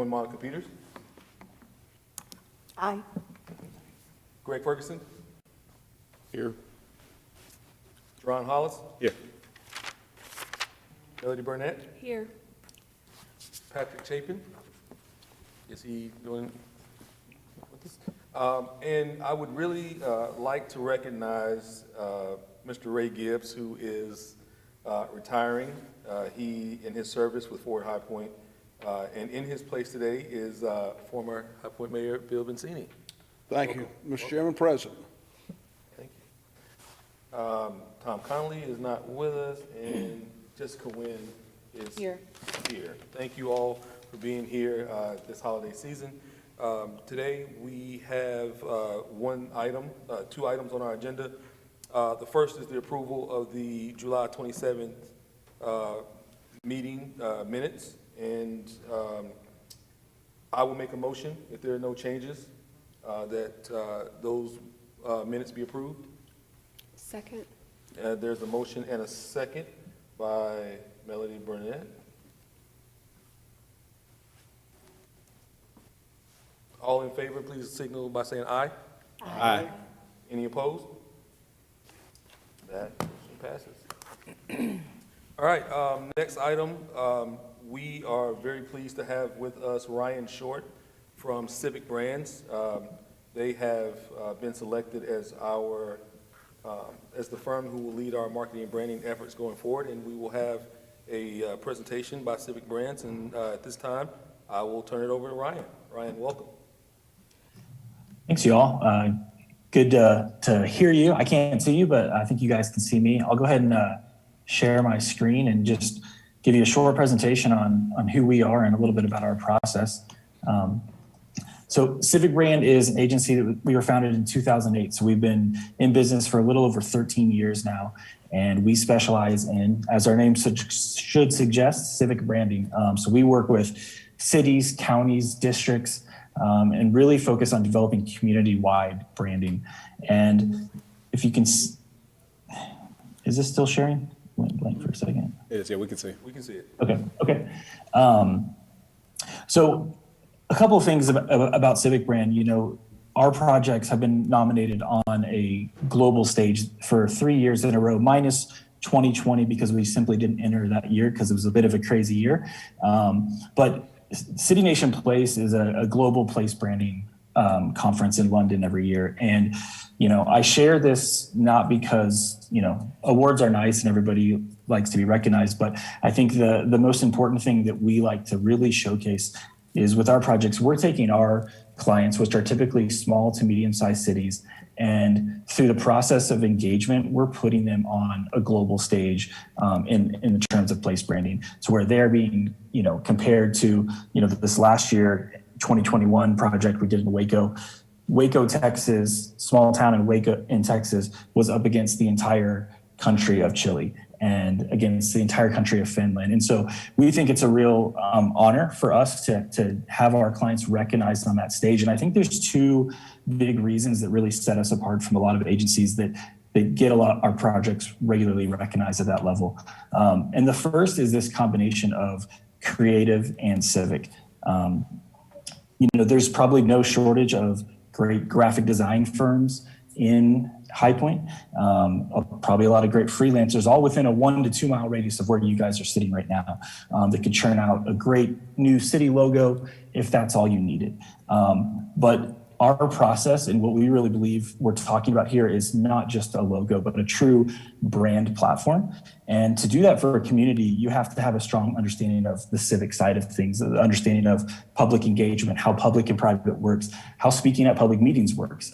Join Monica Peters. Aye. Greg Ferguson. Here. Ron Hollis. Here. Melody Burnett. Here. Patrick Chapin. Is he doing with us? And I would really like to recognize Mr. Ray Gibbs, who is retiring. He, in his service with Fort High Point, and in his place today is former High Point Mayor Bill Vincini. Thank you, Mr. Chairman, President. Thank you. Tom Connolly is not with us, and Jessica Wynn is Here. here. Thank you all for being here this holiday season. Today we have two items on our agenda. The first is the approval of the July 27th meeting minutes, and I will make a motion, if there are no changes, that those minutes be approved. Second. There's a motion and a second by Melody Burnett. All in favor, please signal by saying aye. Aye. Any opposed? That motion passes. All right, next item, we are very pleased to have with us Ryan Short from Civic Brands. They have been selected as as the firm who will lead our marketing and branding efforts going forward, and we will have a presentation by Civic Brands, and at this time, I will turn it over to Ryan. Ryan, welcome. Thanks, you all. Good to hear you. I can't see you, but I think you guys can see me. I'll go ahead and share my screen and just give you a short presentation on who we are and a little bit about our process. So Civic Brand is an agency that we were founded in 2008. So we've been in business for a little over 13 years now. And we specialize in, as our name should suggest, civic branding. So we work with cities, counties, districts, and really focus on developing community-wide branding. And if you can, is this still sharing? Went blank for a second. It is, yeah, we can see. We can see it. Okay. So a couple of things about Civic Brand. You know, our projects have been nominated on a global stage for 3 years in a row, minus 2020 because we simply didn't enter that year because it was a bit of a crazy year. But City Nation Place is a global place branding conference in London every year. And, you know, I share this not because, you know, awards are nice and everybody likes to be recognized, but I think the most important thing that we like to really showcase is with our projects, we're taking our clients, which are typically small to medium-sized cities, and through the process of engagement, we're putting them on a global stage in terms of place branding. So where they're being, you know, compared to, you know, this last year, 2021 project we did in Waco, Texas, small town in Waco in Texas, was up against the entire country of Chile and against the entire country of Finland. And so we think it's a real honor for us to have our clients recognized on that stage. And I think there's two big reasons that really set us apart from a lot of agencies that get our projects regularly recognized at that level. And the first is this combination of creative and civic. You know, there's probably no shortage of great graphic design firms in High Point, probably a lot of great freelancers, all within a 1 to 2 mile radius of where you guys are sitting right now, that could churn out a great new city logo if that's all you needed. But our process and what we really believe we're talking about here is not just a logo, but a true brand platform. And to do that for a community, you have to have a strong understanding of the civic side of things, the understanding of public engagement, how public and private works, how speaking at public meetings works.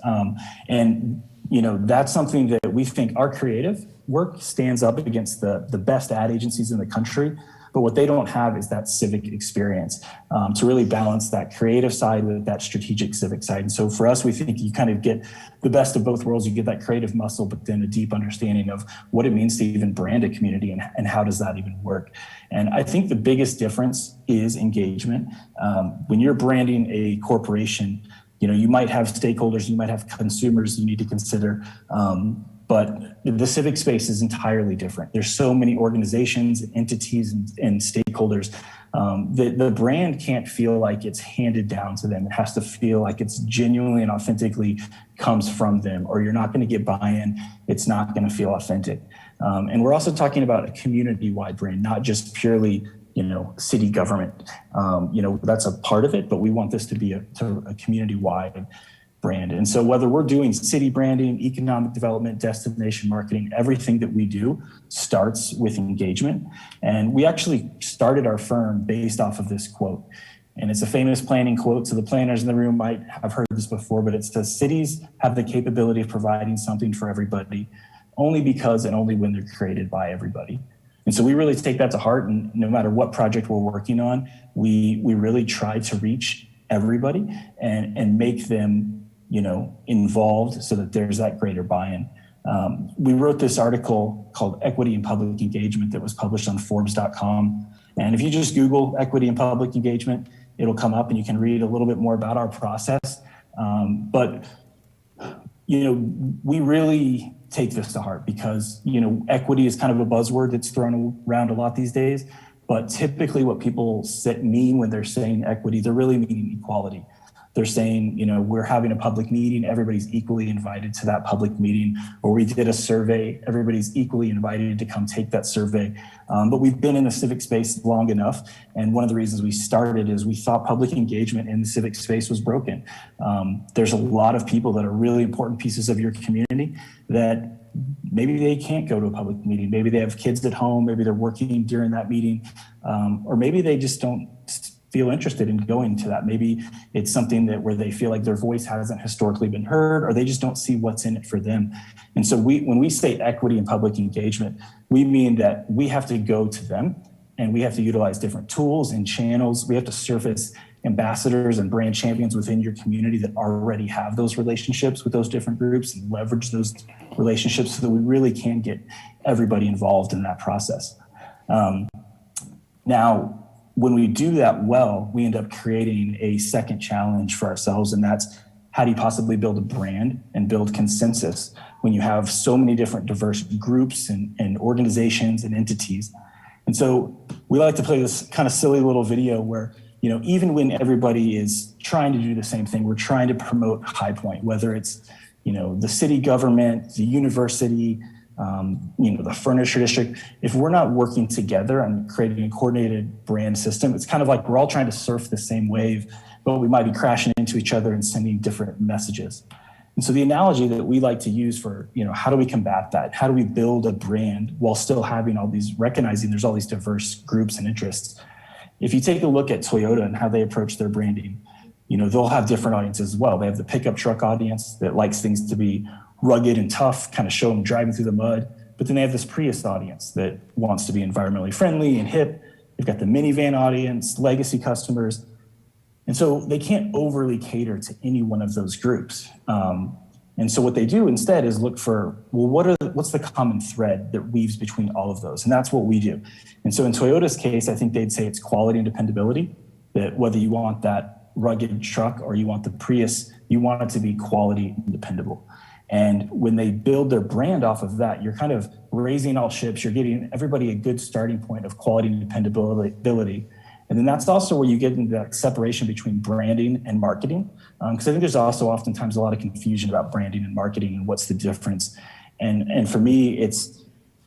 And you know, that's something that we think our creative work stands up against the best ad agencies in the country. But what they don't have is that civic experience to really balance that creative side with that strategic civic side. And so for us, we think you kind of get the best of both worlds. You get that creative muscle, but then a deep understanding of what it means to even brand a community and how does that even work. And I think the biggest difference is engagement. When you're branding a corporation, you know, you might have stakeholders, you might have consumers you need to consider. But the civic space is entirely different. There's so many organizations, entities, and stakeholders. The brand can't feel like it's handed down to them. It has to feel like it's genuinely and authentically comes from them, or you're not going to get buy-in. It's not going to feel authentic. And we're also talking about a community-wide brand, not just purely, city government. That's a part of it, but we want this to be a community-wide brand. And so whether we're doing city branding, economic development, destination marketing, everything that we do starts with engagement. And we actually started our firm based off of this quote. And it's a famous planning quote, so the planners in the room might have heard this before, but it says, cities have the capability of providing something for everybody only because and only when they're created by everybody. And so we really take that to heart, and no matter what project we're working on, we really try to reach everybody and make them involved so that there's that greater buy-in. We wrote this article called Equity in Public Engagement that was published on Forbes.com. And if you just Google equity in public engagement, it'll come up and you can read a little bit more about our process. But we really take this to heart because, equity is kind of a buzzword that's thrown around a lot these days. But typically what people mean when they're saying equity, they're really meaning equality. They're saying, we're having a public meeting, everybody's equally invited to that public meeting, or we did a survey, everybody's equally invited to come take that survey. But we've been in the civic space long enough. And one of the reasons we started is we thought public engagement in the civic space was broken. There's a lot of people that are really important pieces of your community that maybe they can't go to a public meeting. Maybe they have kids at home, maybe they're working during that meeting, or maybe they just don't feel interested in going to that. Maybe it's something where they feel like their voice hasn't historically been heard, or they just don't see what's in it for them. And so when we say equity in public engagement, we mean that we have to go to them and we have to utilize different tools and channels. We have to surface ambassadors and brand champions within your community that already have those relationships with those different groups and leverage those relationships so that we really can get everybody involved in that process. Now, when we do that well, we end up creating a second challenge for ourselves, and that's how do you possibly build a brand and build consensus when you have so many different diverse groups and organizations and entities. And so we like to play this kind of silly little video where, even when everybody is trying to do the same thing, we're trying to promote High Point, whether it's, the city government, the university, the furniture district. If we're not working together and creating a coordinated brand system, it's kind of like we're all trying to surf the same wave, but we might be crashing into each other and sending different messages. And so the analogy that we like to use for, how do we combat that? How do we build a brand while still having recognizing there's all these diverse groups and interests? If you take a look at Toyota and how they approach their branding, they'll have different audiences as well. They have the pickup truck audience that likes things to be rugged and tough, kind of show them driving through the mud. But then they have this Prius audience that wants to be environmentally friendly and hip. They've got the minivan audience, legacy customers. And so they can't overly cater to any one of those groups. And so what they do instead is look for, what's the common thread that weaves between all of those? And that's what we do. And so in Toyota's case, I think they'd say it's quality and dependability, that whether you want that rugged truck or you want the Prius, you want it to be quality and dependable. And when they build their brand off of that, you're kind of raising all ships. You're getting everybody a good starting point of quality and dependability. And then that's also where you get into that separation between branding and marketing. Because I think there's also oftentimes a lot of confusion about branding and marketing and what's the difference. And for me, it's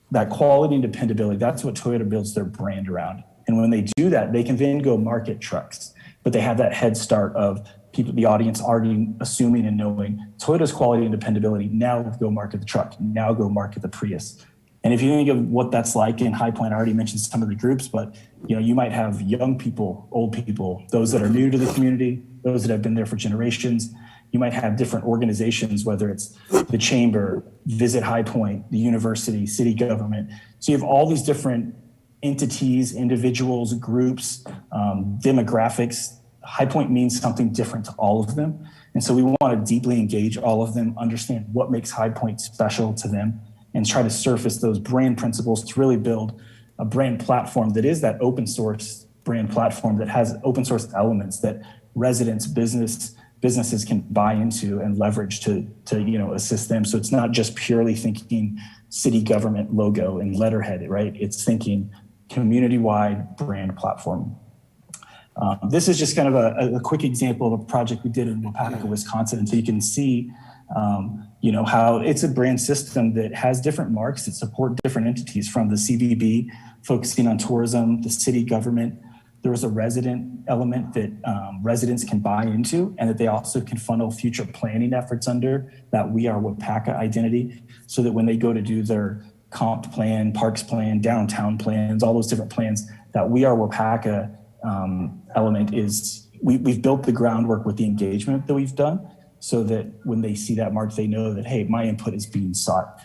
that quality and dependability. That's what Toyota builds their brand around. And when they do that, they can then go market trucks. But they have that head start of people, the audience already assuming and knowing Toyota's quality and dependability. Now go market the truck. Now go market the Prius. And if you think of what that's like in High Point, I already mentioned some of the groups, but you might have young people, old people, those that are new to the community, those that have been there for generations. You might have different organizations, whether it's the chamber, Visit High Point, the university, city government. So you have all these different entities, individuals, groups, demographics. High Point means something different to all of them. And so we want to deeply engage all of them, understand what makes High Point special to them, and try to surface those brand principles to really build a brand platform that is that open source brand platform that has open source elements that residents, business, businesses can buy into and leverage to assist them. So it's not just purely thinking city government logo and letterhead, right? It's thinking community-wide brand platform. This is just kind of a quick example of a project we did in Waupaca, Wisconsin. And so you can see, how it's a brand system that has different marks that support different entities, from the CVB focusing on tourism, the city government. There was a resident element that residents can buy into, and that they also can funnel future planning efforts under that We Are Waupaca identity, so that when they go to do their comp plan, parks plan, downtown plans, all those different plans, that We Are Waupaca element is, we've built the groundwork with the engagement that we've done, so that when they see that mark, they know that, hey, my input is being sought.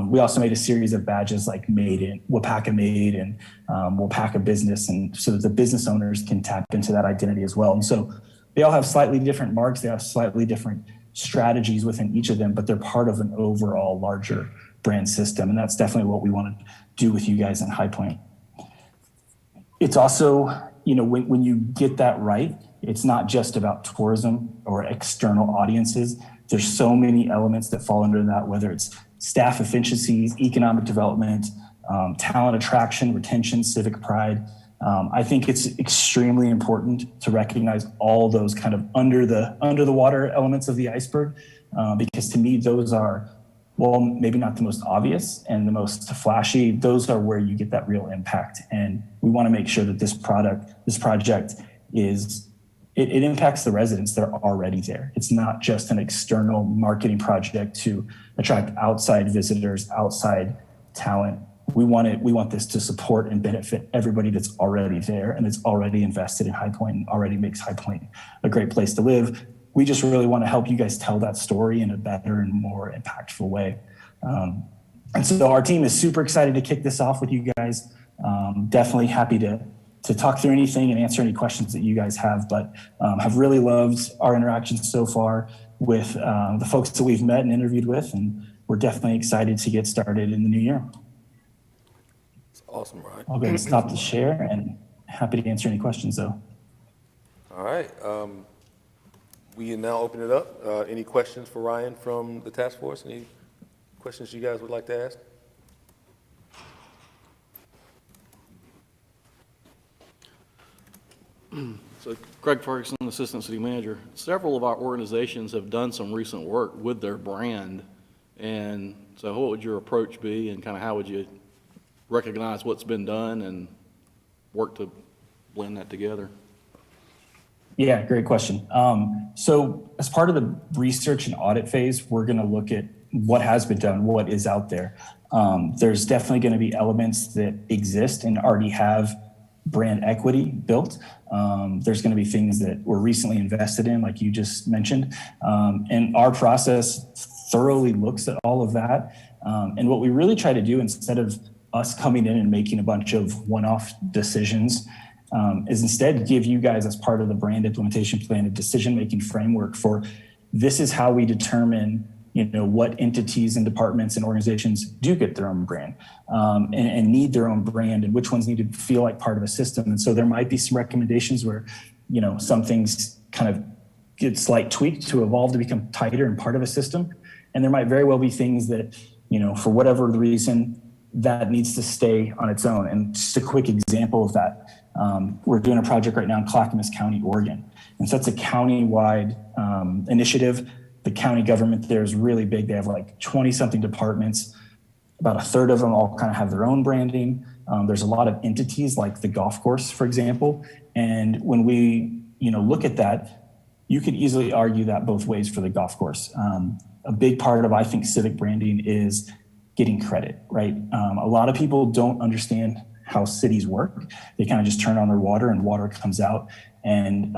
We also made a series of badges like Made in Waupaca Made and Waupaca Business, and so that the business owners can tap into that identity as well. And so they all have slightly different marks, they have slightly different strategies within each of them, but they're part of an overall larger brand system. And that's definitely what we want to do with you guys in High Point. It's also, when you get that right, it's not just about tourism or external audiences. There's so many elements that fall under that, whether it's staff efficiencies, economic development, talent attraction, retention, civic pride. I think it's extremely important to recognize all those kind of under the water elements of the iceberg, because to me, those are, well, maybe not the most obvious and the most flashy. Those are where you get that real impact. And we want to make sure that this project is, it impacts the residents that are already there. It's not just an external marketing project to attract outside visitors, outside talent. We want this to support and benefit everybody that's already there and that's already invested in High Point and already makes High Point a great place to live. We just really want to help you guys tell that story in a better and more impactful way. And so our team is super excited to kick this off with you guys. Definitely happy to talk through anything and answer any questions that you guys have, but have really loved our interactions so far with the folks that we've met and interviewed with, and we're definitely excited to get started in the new year. It's awesome, Ryan. I'll go ahead and stop the share and happy to answer any questions though. All right. We now open it up. Any questions for Ryan from the task force? Any questions you guys would like to ask? So Greg Ferguson, Assistant City Manager. Several of our organizations have done some recent work with their brand. And so what would your approach be, and kind of how would you recognize what's been done and work to blend that together? Yeah, great question. So as part of the research and audit phase, we're going to look at what has been done, what is out there. There's definitely going to be elements that exist and already have brand equity built. There's going to be things that were recently invested in, like you just mentioned. And our process thoroughly looks at all of that. And what we really try to do, instead of us coming in and making a bunch of one-off decisions, is instead give you guys, as part of the brand implementation plan, a decision-making framework for, this is how we determine what entities and departments and organizations do get their own brand and need their own brand, and which ones need to feel like part of a system. And so there might be some recommendations where, some things kind of get slight tweaked to evolve to become tighter and part of a system. And there might very well be things that, for whatever the reason, that needs to stay on its own. And just a quick example of that, we're doing a project right now in Clackamas County, Oregon. And so that's a county-wide initiative. The county government there is really big. They have like 20-something departments. About a third of them all kind of have their own branding. There's a lot of entities like the golf course, for example. And when we, look at that, you could easily argue that both ways for the golf course. A big part of, I think, civic branding is getting credit, right? A lot of people don't understand how cities work. They kind of just turn on their water and water comes out. And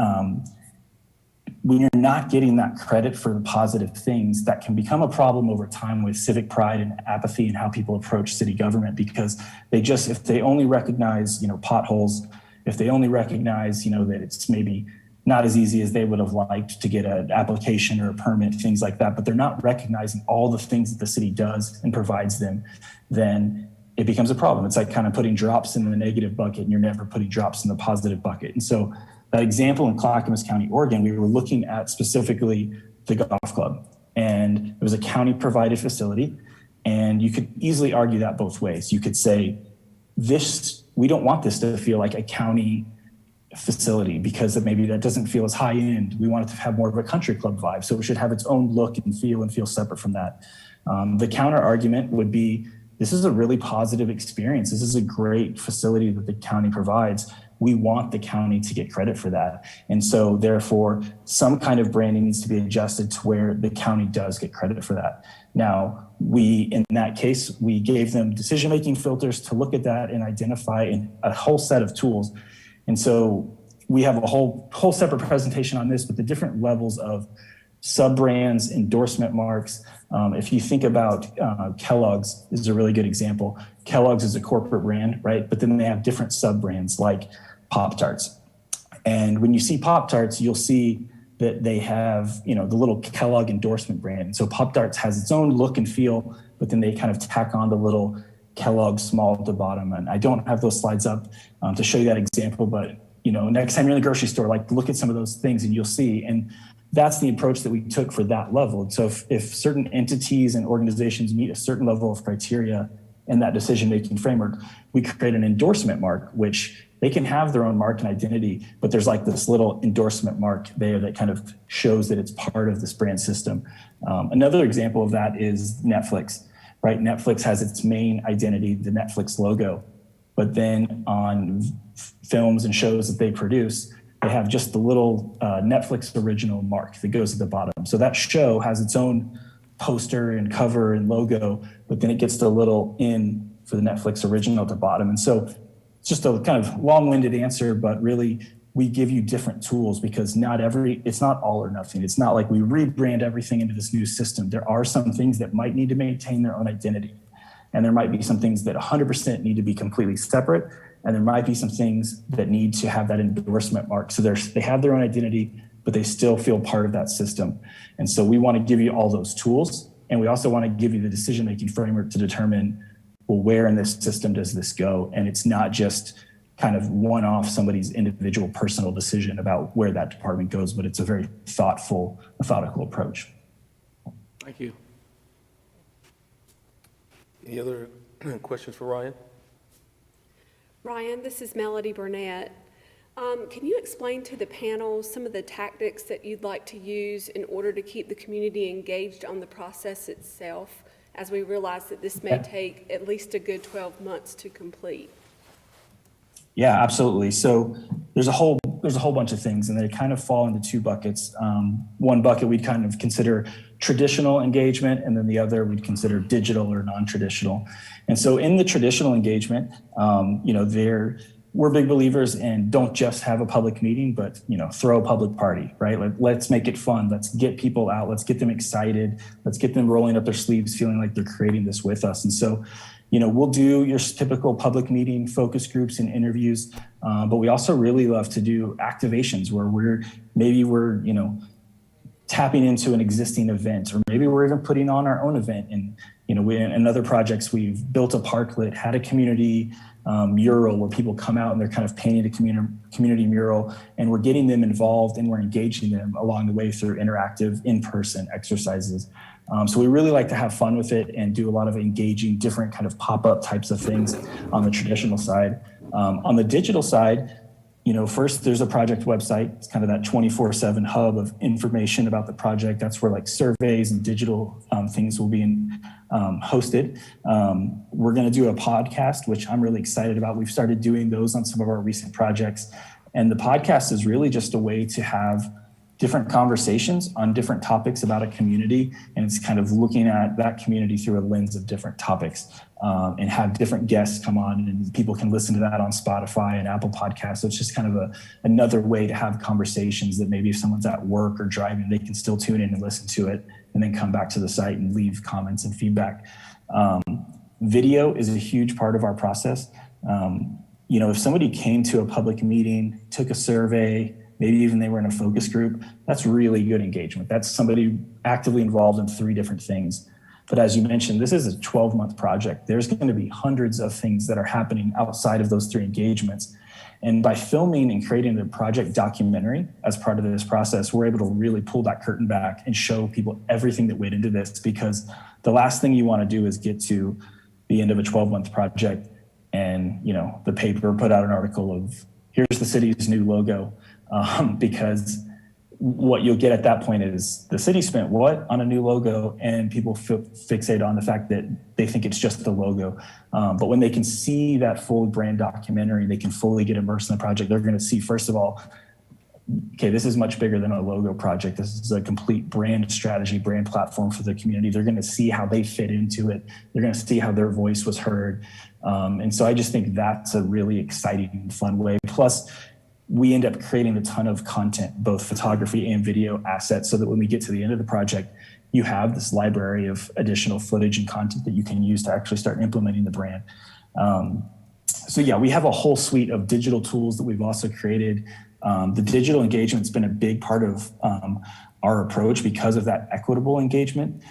when you're not getting that credit for the positive things, that can become a problem over time with civic pride and apathy and how people approach city government, because if they only recognize, potholes, if they only recognize, that it's maybe not as easy as they would have liked to get an application or a permit, things like that, but they're not recognizing all the things that the city does and provides them, then it becomes a problem. It's like kind of putting drops in the negative bucket and you're never putting drops in the positive bucket. And so That example in Clackamas County, Oregon, we were looking at specifically the golf club, and it was a county provided facility. And you could easily argue that both ways. You could say, we don't want this to feel like a county facility because maybe that doesn't feel as high end. We want it to have more of a country club vibe. So it should have its own look and feel separate from that. The counter argument would be, this is a really positive experience. This is a great facility that the county provides. We want the county to get credit for that. And so therefore, some kind of branding needs to be adjusted to where the county does get credit for that. Now, in that case, we gave them decision-making filters to look at that and identify a whole set of tools. And so we have a whole separate presentation on this, but the different levels of sub-brands, endorsement marks. If you think about Kellogg's is a really good example. Kellogg's is a corporate brand, right? But then they have different sub-brands like Pop-Tarts. And when you see Pop-Tarts, you'll see that they have, the little Kellogg endorsement brand. And so Pop-Tarts has its own look and feel, but then they kind of tack on the little Kellogg small at the bottom. And I don't have those slides up to show you that example, but next time you're in the grocery store, look at some of those things and you'll see. And that's the approach that we took for that level. And so if certain entities and organizations meet a certain level of criteria in that decision-making framework, we create an endorsement mark, which they can have their own mark and identity, but there's this little endorsement mark there that kind of shows that it's part of this brand system. Another example of that is Netflix, right? Netflix has its main identity, the Netflix logo, but then on films and shows that they produce, they have just the little Netflix original mark that goes at the bottom. So that show has its own poster and cover and logo, but then it gets the little in for the Netflix original at the bottom. And so it's just a kind of long-winded answer, but really we give you different tools because it's not all or nothing. It's not like we rebrand everything into this new system. There are some things that might need to maintain their own identity. And there might be some things that 100% need to be completely separate. And there might be some things that need to have that endorsement mark. So they have their own identity, but they still feel part of that system. And so we want to give you all those tools. And we also want to give you the decision-making framework to determine, well, where in this system does this go? And it's not just kind of one-off somebody's individual personal decision about where that department goes, but it's a very thoughtful, methodical approach. Thank you. Any other questions for Ryan? Ryan, this is Melody Burnett. Can you explain to the panel some of the tactics that you'd like to use in order to keep the community engaged on the process itself, as we realize that this may take at least a good 12 months to complete? Yeah, absolutely. So there's a whole bunch of things, and they kind of fall into two buckets. One bucket we'd kind of consider traditional engagement, and then the other we'd consider digital or non-traditional. And so in the traditional engagement, we're big believers in don't just have a public meeting, but throw a public party, right? Let's make it fun. Let's get people out. Let's get them excited. Let's get them rolling up their sleeves, feeling like they're creating this with us. And so we'll do your typical public meeting focus groups and interviews, but we also really love to do activations where we're tapping into an existing event, or maybe we're even putting on our own event. And in other projects, we've built a parklet, had a community mural where people come out and they're kind of painting a community mural, and we're getting them involved and we're engaging them along the way through interactive in-person exercises. So we really like to have fun with it and do a lot of engaging different kind of pop-up types of things on the traditional side. On the digital side, first there's a project website. It's kind of that 24/7 hub of information about the project. That's where surveys and digital things will be hosted. We're going to do a podcast, which I'm really excited about. We've started doing those on some of our recent projects. And the podcast is really just a way to have different conversations on different topics about a community. And it's kind of looking at that community through a lens of different topics, and have different guests come on, and people can listen to that on Spotify and Apple Podcasts. So it's just kind of another way to have conversations that maybe if someone's at work or driving, they can still tune in and listen to it and then come back to the site and leave comments and feedback. Video is a huge part of our process. If somebody came to a public meeting, took a survey, maybe even they were in a focus group, that's really good engagement. That's somebody actively involved in 3 different things. But as you mentioned, this is a 12-month project. There's going to be hundreds of things that are happening outside of those 3 engagements. And by filming and creating the project documentary as part of this process, we're able to really pull that curtain back and show people everything that went into this, because the last thing you want to do is get to the end of a 12-month project and, you know, the paper put out an article of here's the city's new logo, because what you'll get at that point is the city spent what on a new logo, and people fixate on the fact that they think it's just the logo. But when they can see that full brand documentary, they can fully get immersed in the project. They're going to see, first of all, okay, this is much bigger than a logo project. This is a complete brand strategy, brand platform for the community. They're going to see how they fit into it. They're going to see how their voice was heard. And so I just think that's a really exciting and fun way. Plus, we end up creating a ton of content, both photography and video assets, so that when we get to the end of the project, you have this library of additional footage and content that you can use to actually start implementing the brand. So yeah, we have a whole suite of digital tools that we've also created. The digital engagement's been a big part of our approach because of that equitable engagement.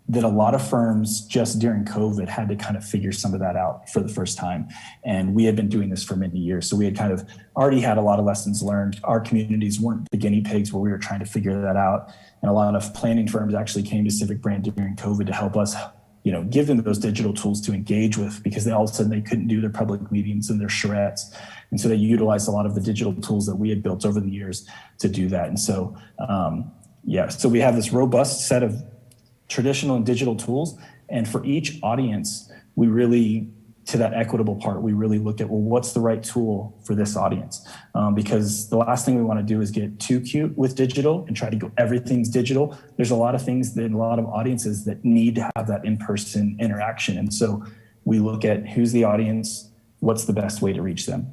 That a lot of firms just during COVID had to kind of figure some of that out for the first time. And we had been doing this for many years. So we had kind of already had a lot of lessons learned. Our communities weren't the guinea pigs where we were trying to figure that out. And a lot of planning firms actually came to Civic Brand during COVID to help us, you know, give them those digital tools to engage with, because they all of a sudden they couldn't do their public meetings and their charrettes. And so they utilized a lot of the digital tools that we had built over the years to do that. And so, so we have this robust set of traditional and digital tools. And for each audience, we really, to that equitable part, we really look at, well, what's the right tool for this audience? Because the last thing we want to do is get too cute with digital and try to go everything's digital. There's a lot of things that a lot of audiences that need to have that in-person interaction. And so we look at who's the audience, what's the best way to reach them.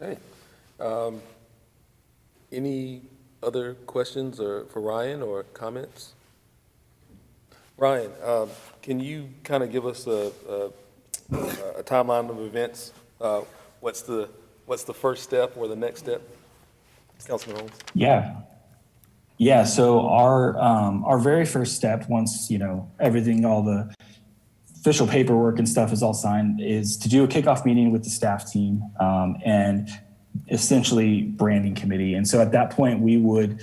Okay. Any other questions or for Ryan or comments? Ryan, can you kind of give us a timeline of events? What's the first step or the next step? Councilman Holmes. Yeah. So our very first step, once, you know, everything, all the official paperwork and stuff is all signed, is to do a kickoff meeting with the staff team and essentially branding committee. And so at that point, we would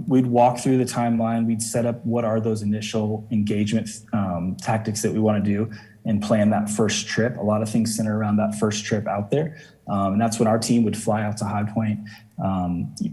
we'd walk through the timeline. We'd set up what are those initial engagement tactics that we want to do and plan that first trip. A lot of things center around that first trip out there. And that's when our team would fly out to High Point.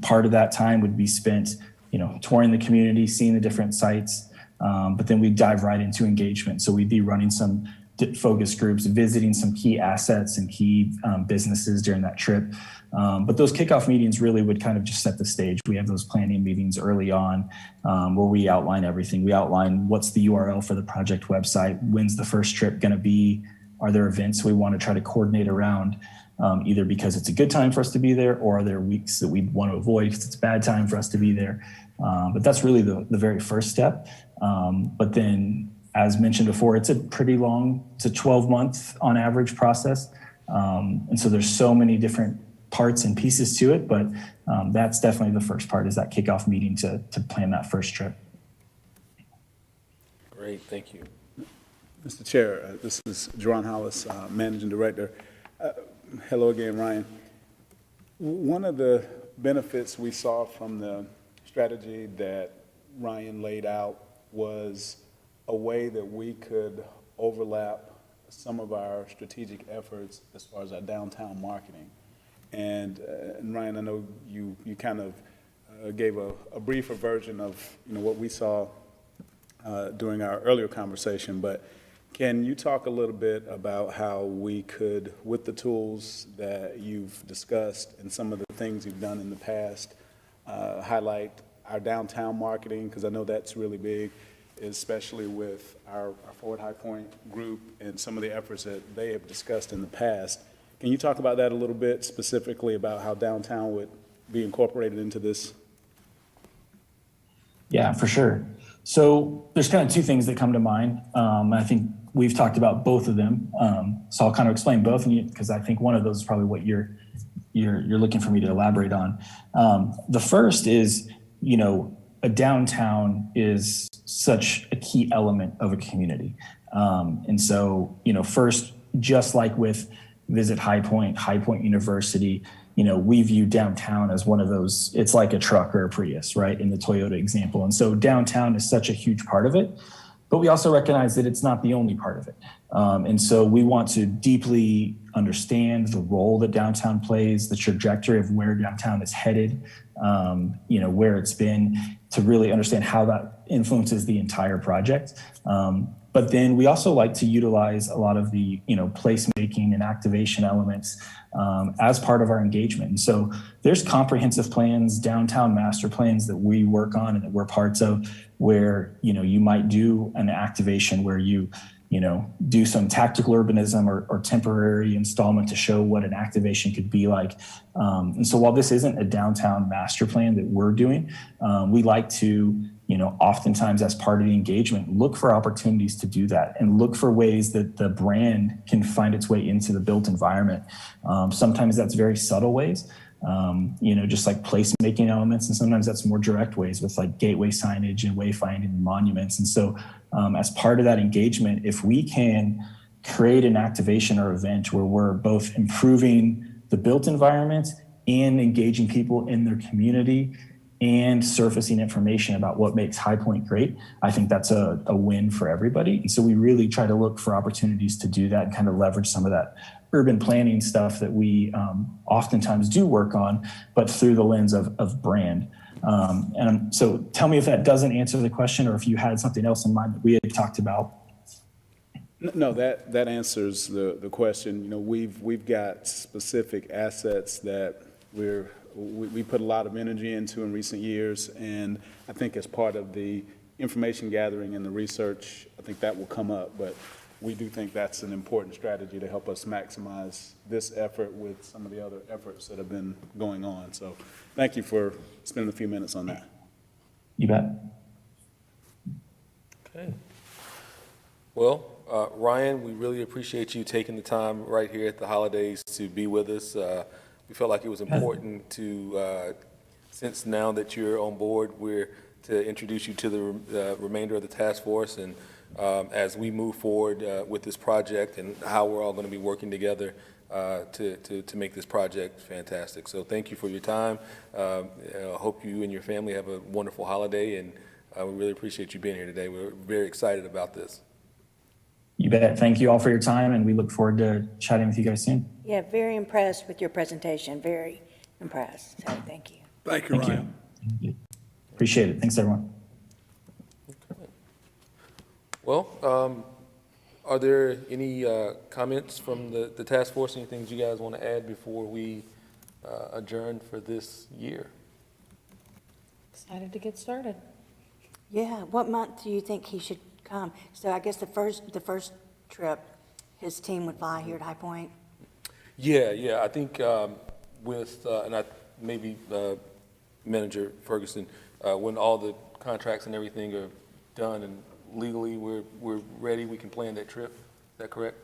Part of that time would be spent, you know, touring the community, seeing the different sites. But then we'd dive right into engagement. So we'd be running some focus groups, visiting some key assets and key businesses during that trip. But those kickoff meetings really would kind of just set the stage. We have those planning meetings early on where we outline everything. We outline what's the URL for the project website, when's the first trip going to be, are there events we want to try to coordinate around, either because it's a good time for us to be there, or are there weeks that we want to avoid because it's a bad time for us to be there. But that's really the very first step. But then, as mentioned before, it's a pretty long, it's a 12-month on average process. And so there's so many different parts and pieces to it, but that's definitely the first part, is that kickoff meeting to plan that first trip. Great, thank you. Mr. Chair, this is Jerron Hollis, Managing Director. Hello again, Ryan. One of the benefits we saw from the strategy that Ryan laid out was a way that we could overlap some of our strategic efforts as far as our downtown marketing. And Ryan, I know you kind of gave a briefer version of, you know, what we saw during our earlier conversation, but can you talk a little bit about how we could, with the tools that you've discussed and some of the things you've done in the past, highlight our downtown marketing, because I know that's really big, especially with our Forward High Point group and some of the efforts that they have discussed in the past. Can you talk about that a little bit, specifically about how downtown would be incorporated into this? Yeah, for sure. So there's kind of two things that come to mind. I think we've talked about both of them. So I'll kind of explain both, because I think one of those is probably what you're looking for me to elaborate on. The first is, you know, a downtown is such a key element of a community. And so, first, just like with Visit High Point University, we view downtown as one of those, it's like a truck or a Prius, right, in the Toyota example. And so downtown is such a huge part of it, but we also recognize that it's not the only part of it. And so we want to deeply understand the role that downtown plays, the trajectory of where downtown is headed, where it's been, to really understand how that influences the entire project. But then we also like to utilize a lot of the, placemaking and activation elements as part of our engagement. And so there's comprehensive plans, downtown master plans that we work on and that we're parts of, where, you might do an activation where you do some tactical urbanism or temporary installment to show what an activation could be like. And so while this isn't a downtown master plan that we're doing, we like to, oftentimes as part of the engagement, look for opportunities to do that and look for ways that the brand can find its way into the built environment. Sometimes that's very subtle ways, just like placemaking elements. And sometimes that's more direct ways with like gateway signage and wayfinding and monuments. And so as part of that engagement, if we can create an activation or event where we're both improving the built environment and engaging people in their community and surfacing information about what makes High Point great, I think that's a win for everybody. And so we really try to look for opportunities to do that and kind of leverage some of that urban planning stuff that we oftentimes do work on, but through the lens of brand. And so tell me if that doesn't answer the question, or if you had something else in mind that we had talked about. No, that answers the question. We've got specific assets that we put a lot of energy into in recent years, and I think as part of the information gathering and the research, I think that will come up, but we do think that's an important strategy to help us maximize this effort with some of the other efforts that have been going on. So thank you for spending a few minutes on that. You bet. Okay. Well, Ryan, we really appreciate you taking the time right here at the holidays to be with us. We felt like it was important to, since now that you're on board, to introduce you to the remainder of the task force, and as we move forward with this project and how we're all going to be working together to make this project fantastic. So thank you for your time. I hope you and your family have a wonderful holiday, and we really appreciate you being here today. We're very excited about this. You bet. Thank you all for your time, and we look forward to chatting with you guys soon. Yeah, very impressed with your presentation, very impressed, so thank you. Thank you, Ryan. You. Appreciate it. Thanks, everyone. Well, are there any comments from the task force, any things you guys want to add before we adjourn for this year? Excited to get started. Yeah, what month do you think he should come? So I guess the first trip, his team would fly here at High Point? Yeah, I think maybe Manager Ferguson, when all the contracts and everything are done and legally we're ready, we can plan that trip. Is that correct?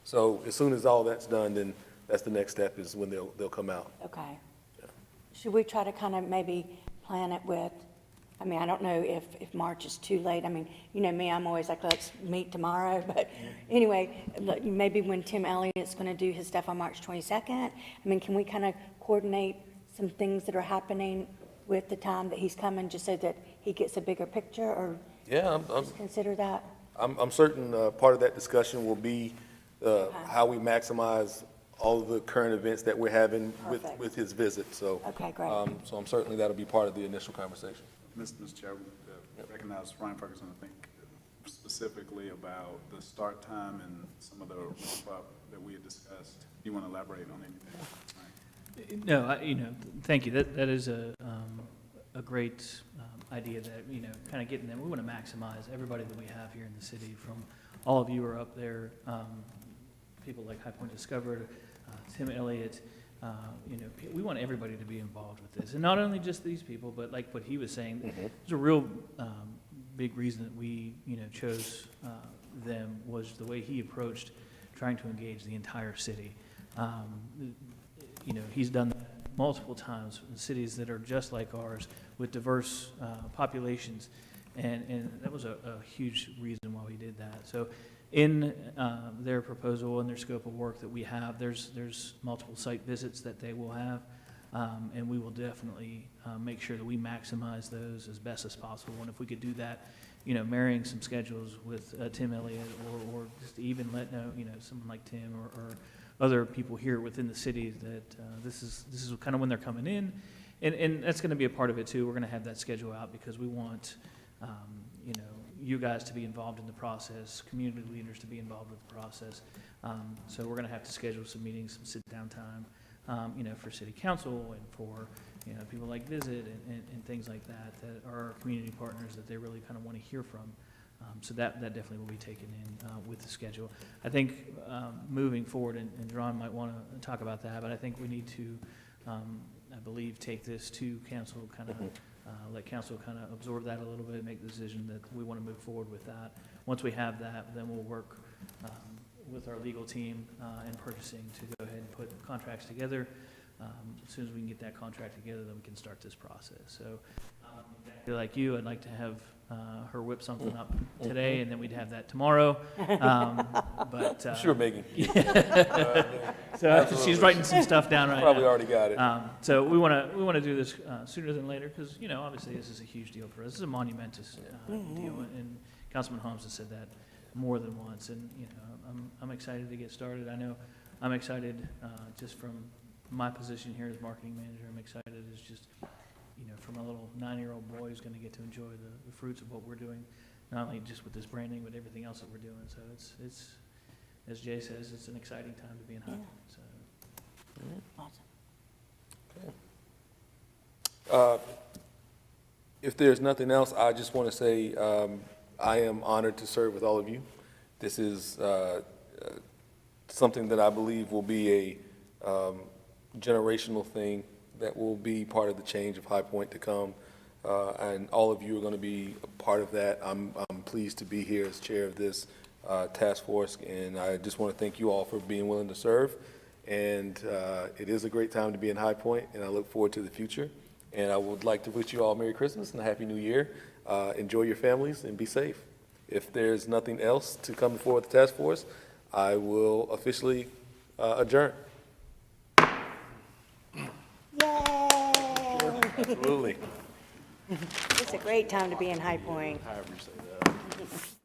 So as soon as all that's done, then that's the next step, is when they'll come out. Okay. Yeah. Should we try to kind of maybe plan it with, I don't know if March is too late. You know me, I'm always like, let's meet tomorrow. But anyway, maybe when Tim Elliott's going to do his stuff on March 22nd, can we kind of coordinate some things that are happening with the time that he's coming, just so that he gets a bigger picture, or Yeah, consider that? I'm certain part of that discussion will be how we maximize all of the current events that we're having with his visit. So, Okay, great. So I'm certainly that'll be part of the initial conversation. Mr. Chair, recognize Ryan Ferguson, I think, specifically about the start time and some of the ramp-up that we had discussed. Do you want to elaborate on anything? No, thank you. That is a great idea, that, kind of getting them. We want to maximize everybody that we have here in the city. From all of you are up there, people like High Point Discovered, Tim Elliott. We want everybody to be involved with this, and not only just these people, but like what he was saying, there's a real big reason that we, chose them, was the way he approached trying to engage the entire city. He's done that multiple times in cities that are just like ours with diverse populations. And that was a huge reason why we did that. So in their proposal and their scope of work that we have, there's multiple site visits that they will have. And we will definitely make sure that we maximize those as best as possible. And if we could do that, marrying some schedules with Tim Elliott or just even let know, someone like Tim or other people here within the city that this is kind of when they're coming in. And that's going to be a part of it too. We're going to have that schedule out because we want, you guys to be involved in the process, community leaders to be involved with the process. So we're going to have to schedule some meetings, some sit-down time, for city council and for, people like Visit and things like that are our community partners that they really kind of want to hear from. So that definitely will be taken in with the schedule. I think moving forward, and John might want to talk about that, but I think we need to, I believe, take this to council, kind of let council kind of absorb that a little bit, make the decision that we want to move forward with that. Once we have that, then we'll work with our legal team and purchasing to go ahead and put contracts together. As soon as we can get that contract together, then we can start this process. So exactly like you, I'd like to have her whip something up today, and then we'd have that tomorrow. But Sure, Megan. so she's writing some stuff down right Probably now. already got it. So we want to do this sooner than later because obviously this is a huge deal for us. This is a monumentous deal, and Councilman Holmes has said that more than once. And I'm excited to get started. I know I'm excited just from my position here as marketing manager. I'm excited as just from a little 9-year-old boy who's going to get to enjoy the fruits of what we're doing, not only just with this branding, but everything else that we're doing. So it's as Jay says, it's an exciting time to be in High Point. So. Awesome. If there's nothing else, I just want to say I am honored to serve with all of you. This is something that I believe will be a generational thing that will be part of the change of High Point to come, and all of you are going to be a part of that. I'm pleased to be here as chair of this task force, and I just want to thank you all for being willing to serve. And it is a great time to be in High Point, and I look forward to the future. And I would like to wish you all Merry Christmas and a Happy New Year. Enjoy your families and be safe. If there's nothing else to come before the task force, I will officially adjourn. Yay! Absolutely. It's a great time to be in High Point. However you say that.